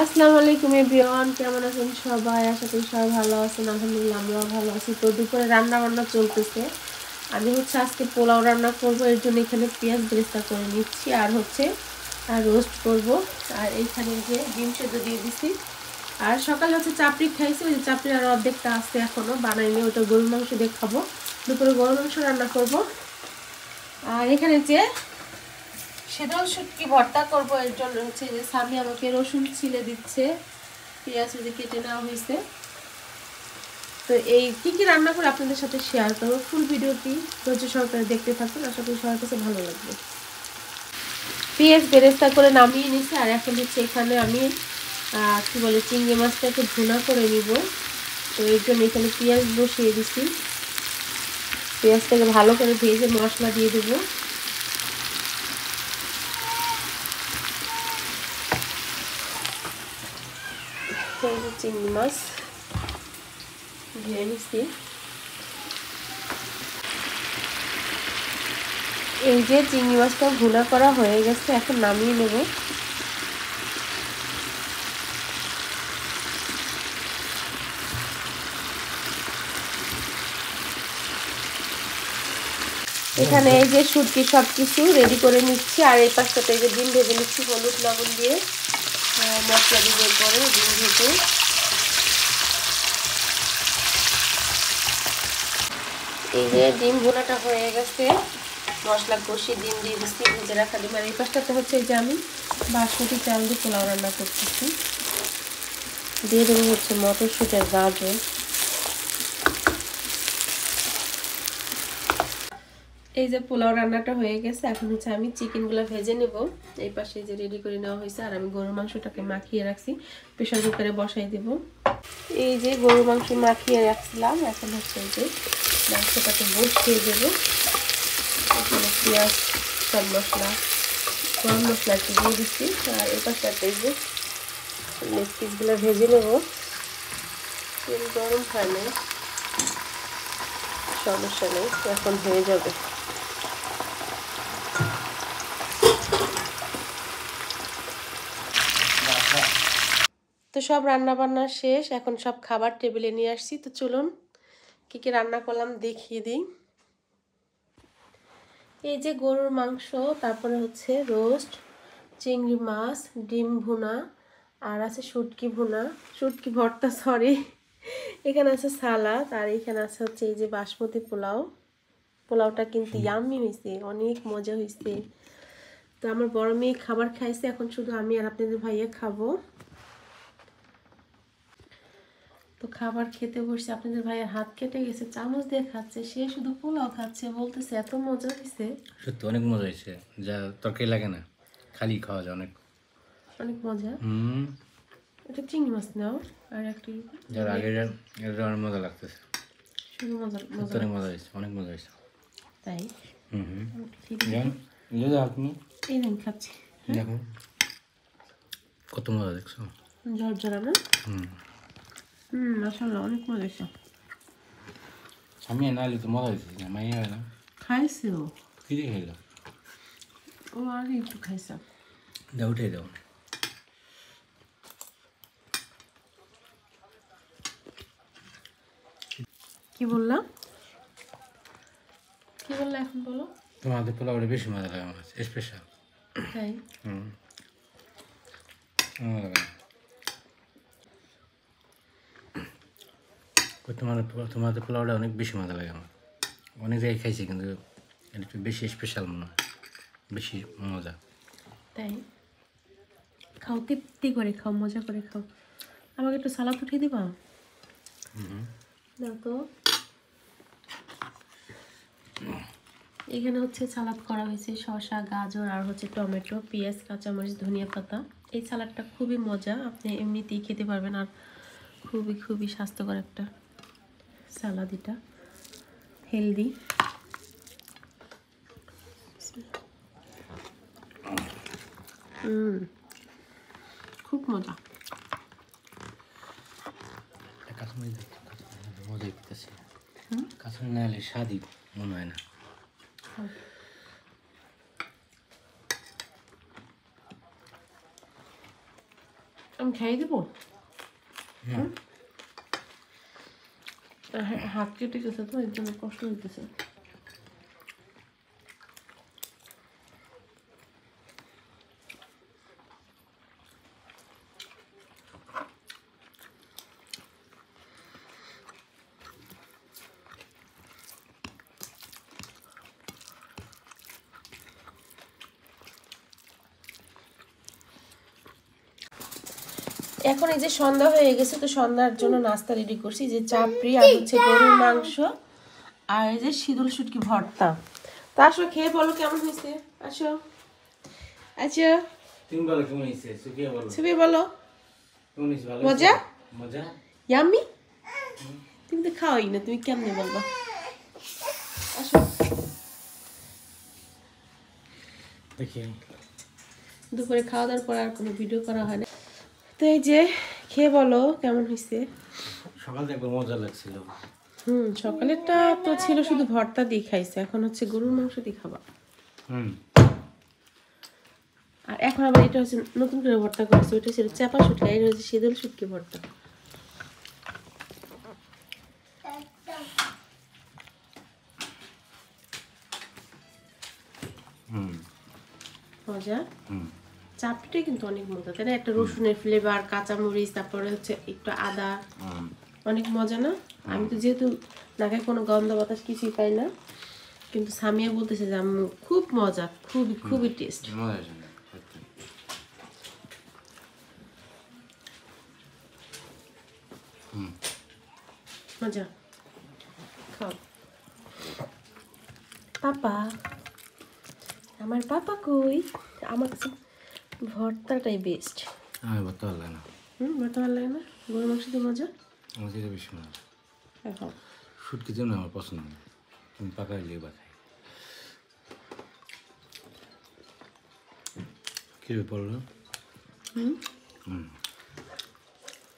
আসসালামু আলাইকুম এভরিওয়ান, কেমন আছেন সবাই? আশা করি সবাই ভালো আছেন। আলহামদুলিল্লাহ আমরাও ভালো আছি। তো দুপুরে রান্না বান্না চলতেছে। আমি আজকে পোলাও রান্না করব, এর জন্য এখানে পেঁয়াজ বেরেস্তা করে নিচ্ছি আর রোস্ট করব। আর এইখানে যে ডিম সেদ্ধ দিয়ে দিচ্ছি। আর সকালে চাপড়ি খাইছি, ওই যে চাপড়ি আর অর্ধেকটা আছে এখনো বানাইনি, ওটা গরুর মাংস দিয়ে খাবো। দুপুরে গরুর মাংস রান্না করব। আর এখানে যে শীতল শুটকি ভর্তা করবো, এর জন্য যে স্বামী আমাকে রসুন ছিলে দিচ্ছে, পেঁয়াজ কেটে নেওয়া হয়েছে। তো এই কি রান্না করে আপনাদের সাথে শেয়ার করবো। ফুল ভিডিওটি ধৈর্য সহকারে দেখতে থাকুন, আশা করি সবার কাছে ভালো লাগবে। পেঁয়াজ বেরেস্তা করে নামিয়ে নিছি। আর এখন এখানে আমি কি বলে চিংড়ি মাছটাকে ভুনা করে নিব। তো এর জন্য এখানে পেঁয়াজ বসিয়ে দিছি। পেঁয়াজটাকে ভালো করে ভেজে মশলা দিয়ে দেবো। চিংড়ি মাছ দিয়ে নিচ্ছি। এই যে চিংড়ি মাছটা ভুনা করা হয়ে গেছে, এখন নামিয়ে নেব। এখানে এই যে শুটকি সবকিছু রেডি করে নিচ্ছি। আর এই পাশটাতে এই যে ডিম ভেজে নিচ্ছি হলুদ লবণ দিয়ে, মশলা দিয়ে পরে ডিম ভেজে। এই যে ডিম ভুনাটা হয়ে গেছে, মশলা কষিয়ে ডিম দিয়ে দিচ্ছি, ভেজে রাখা ডিম। আর এই পাশটাতে এই যে আমি বাসমতি চাল দিয়ে পোলাও রান্না করতেছি। দিয়ে দেবো মটরশুঁটি আর গাজর। এই যে পোলাও রান্নাটা হয়ে গেছে, এখন আমি চিকেনগুলো ভেজে নেব। এই পাশে যে রেডি করে নেওয়া হয়েছে। আর আমি গরুর মাংসটাকে মাখিয়ে রাখছি, প্রেসার কুকারে বসাই দেব। এই যে গরুর মাংস মাখিয়ে রাখছিলাম, এখন এই যে মাংসটাকে বসিয়ে দেব। এখানে পেঁয়াজ, সব মশলা, গরম মশলা একটু দিয়ে দিচ্ছি। আর এই পাশটাতে এই যে লেগ পিসগুলো ভেজে নেব। তেল গরম হয় না, সমস্যা নেই, এখন হয়ে যাবে। তো সব রান্না বান্না শেষ, এখন সব খাবার টেবিলে নিয়ে আসছি। তো চলুন কি রান্না করলাম দেখিয়ে দিই। এই যে গরুর মাংস, তারপরে রোস্ট, চিংড়ি মাছ, ডিম ভুনা, আর আছে শুটকি ভুনা, শুটকি ভর্তা সরি। এখানে আছে সালাদ, আর এখানে আছে এই যে বাসমতি পোলাও। পোলাওটা কিন্তু ইয়াম্মি হয়েছে, অনেক মজা হয়েছে। তো আমার বড় মেয়ে খাবার খাইছে, এখন শুধু আমি আর আপনাদের ভাইয়া খাবো। তো খাবার খেতে বসে, আপনাদের ভাইয়ের হাত কেটে গেছে, চামচ দিয়ে খাচ্ছে, সে শুধু পোলাও খাচ্ছে, বলতেছে এত মজা হয়েছে। সত্যি অনেক মজা হয়েছে, যা তরকারি লাগে না, খালি খাওয়া যায়, অনেক অনেক মজা। এটা চিংড়ি মাছ নাও, আর একটু যার আগে এটা অনেক মজা লাগতেছে, শুধু মজা অনেক মজা হয়েছে, অনেক মজা হয়েছে। তাই আপনি এই দিন খাচ্ছি, দেখো কত মজা দেখছো, ঝরঝরা না? মাশাআল্লাহ অনেক মজা হয়েছে। আমি নালি তো মজা হয়েছে না, মাইয়া হয় না, খাইছে ও, কি দিয়ে খাইল? ও আগে একটু খাইছে। দাও উঠে দাও। কি বললাম, কি বললা এখন বলো? তোমাদের পোলাওটা বেশি মজা লাগে আমার কাছে, স্পেশাল। তাই তোমাদের পোলাওটা অনেক বেশি মজা লাগে আমার, অনেক জায়গায় খাইছি কিন্তু এটা একটু বেশি স্পেশাল মনে হয়, বেশি মজা। তাই খাও, তৃপ্তি করে খাও, মজা করে খাও। আমাকে একটু সালাদ উঠিয়ে দিবা? দাও তো। এখানে সালাদ করা হয়েছে, শসা, গাজর, আর টমেটো, পেঁয়াজ, কাঁচামরিচ, ধনিয়া পাতা। এই সালাদটা খুবই মজা, আপনি এমনিতেই খেতে পারবেন। আর খুবই খুবই স্বাস্থ্যকর একটা সালাদ, এটা হেলদি। খুব মজা। মজাই পেতেছে, কাঁচা না হলে স্বাদই মনে হয় না। আমি খাইয়ে দেবো। হাত কেটে গেছে তো এর জন্য কষ্ট হইতেছে। এখন এই যে সন্ধ্যা হয়ে গেছে, তো সন্ধ্যার জন্য নাস্তা রেডি করছি, যে চাপড়ি আর হচ্ছে গরুর মাংস আর এই যে শীতল শুটকি ভর্তা। তা আসো খেয়ে বলো কেমন হয়েছে। আসো আচ্ছা তুমি বলো কেমন হয়েছে, সুফিয়া বলো ছবি বলো। কেমন হয়েছে, ভালো মজা? মজা? ইয়াম্মি? তুমি তো খাওয়াই না, তুমি কেমনে বলবা? আসো দেখি। দুপুরে খাওয়া দাওয়ার পর আর কোনো ভিডিও করা হয় না, তো এই যে খেয়ে বলো কেমন হয়েছে। সকালে একবার মজা লাগছিল। সকালেরটা তো ছিল শুধু ভর্তা দিয়ে খাইছে, এখন হচ্ছে গরুর মাংস দিয়ে খাবা। আর এখন আবার এটা হচ্ছে নতুন করে ভর্তা করেছে, ওইটা ছিল চাপা শুটকি, এটা হচ্ছে শীতল শুটকি ভর্তা। মজা। চাপটা কিন্তু অনেক মজা, তাই না? একটা রসুনের ফ্লেভার, কাঁচামরিচ, তারপরে হচ্ছে একটু আদা, অনেক মজা না? আমি তো যেহেতু নাকে কোনো গন্ধ বাতাস কিছুই পাই না, কিন্তু সামিয়া বলতেছে যে আম্মু খুব মজা, খুবই খুবই টেস্ট। মজা। খাও পাপা, আমার পাপা কই? আমার কাছে ভর্তাটাই বেস্ট। আমি বলতে পারলাম না। ভর্তা ভালো লাগে না? গরুর মাংস দিয়ে মজা। আমার থেকে বেশি মজা। খাও। শুটকি যেমন আমার পছন্দ না, আমি পাকা লিয়ে বা খাই। কি পড়লো?